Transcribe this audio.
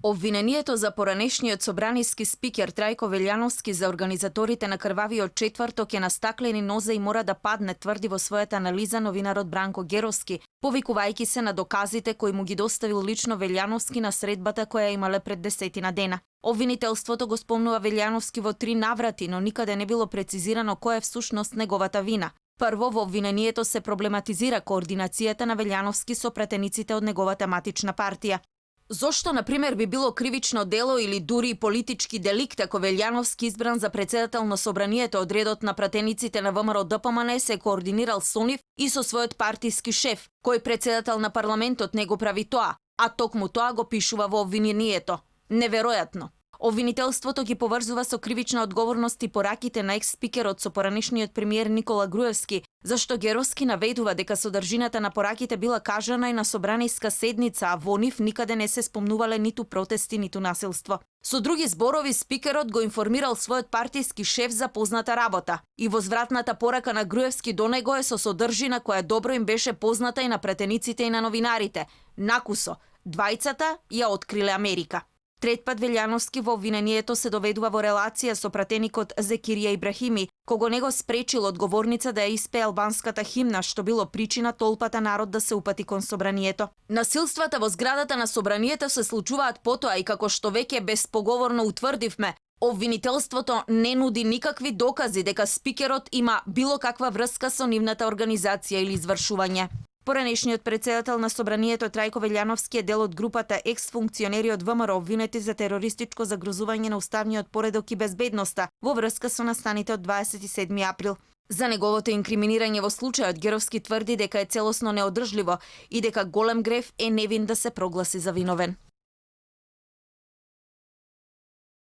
Обвинението за поранешниот собраниски спикер Трајко Велјановски за организаторите на крвавиот четврток е на стаклени нозе и мора да падне, тврди во својата анализа новинарот Бранко Геровски, повикувајќи се на доказите кои му ги доставил лично Велјановски на средбата која имале пред 10 дена. Обвинителството го спомнува Велјановски во 3 наврати, но никаде не било прецизирано која е всушност неговата вина. Прво, во обвинението се проблематизира координацијата на Велјановски со пратениците од неговата матична партија. Зошто, например, би било кривично дело или дури и политички деликт ако Велјановски избран за председател на собранието од редот на пратениците на ВМРО ДПМН се координирал со нив и со својот партиски шеф, кој председател на парламентот не го прави тоа, а токму тоа го пишува во обвинението. Неверојатно. Обвинителството ги поврзува со кривична одговорност и пораките на екс-спикерот со поранешниот премиер Никола Груевски, зашто Геровски наведува дека содржината на пораките била кажана и на собраниска седница, а во нив никаде не се спомнувале ниту протести, ниту насилство. Со други зборови, спикерот го информирал својот партиски шеф за позната работа и возвратната порака на Груевски до него е со содржина која добро им беше позната и на пратениците и на новинарите. Накусо, двајцата ја откриле Америка. Трет пат Велјановски во обвинението се доведува во релација со пратеникот Зекирија Ибрахими, кого него спречил одговорница да ја испее албанската химна, што било причина толпата народ да се упати кон собранието. Насилствата во зградата на собранието се случуваат потоа и како што веќе безпоговорно утврдивме, обвинителството не нуди никакви докази дека спикерот има било каква врска со нивната организација или извршување. Поранешниот председател на собранието Трајко Велјановски е дел од групата екс-функционери од ВМРО обвинети за терористичко загрозување на уставниот поредок и безбедноста во врска со настаните од 27 април. За неговото инкриминирање во случајот Геровски тврди дека е целосно неодржливо и дека голем грев е невин да се прогласи за виновен.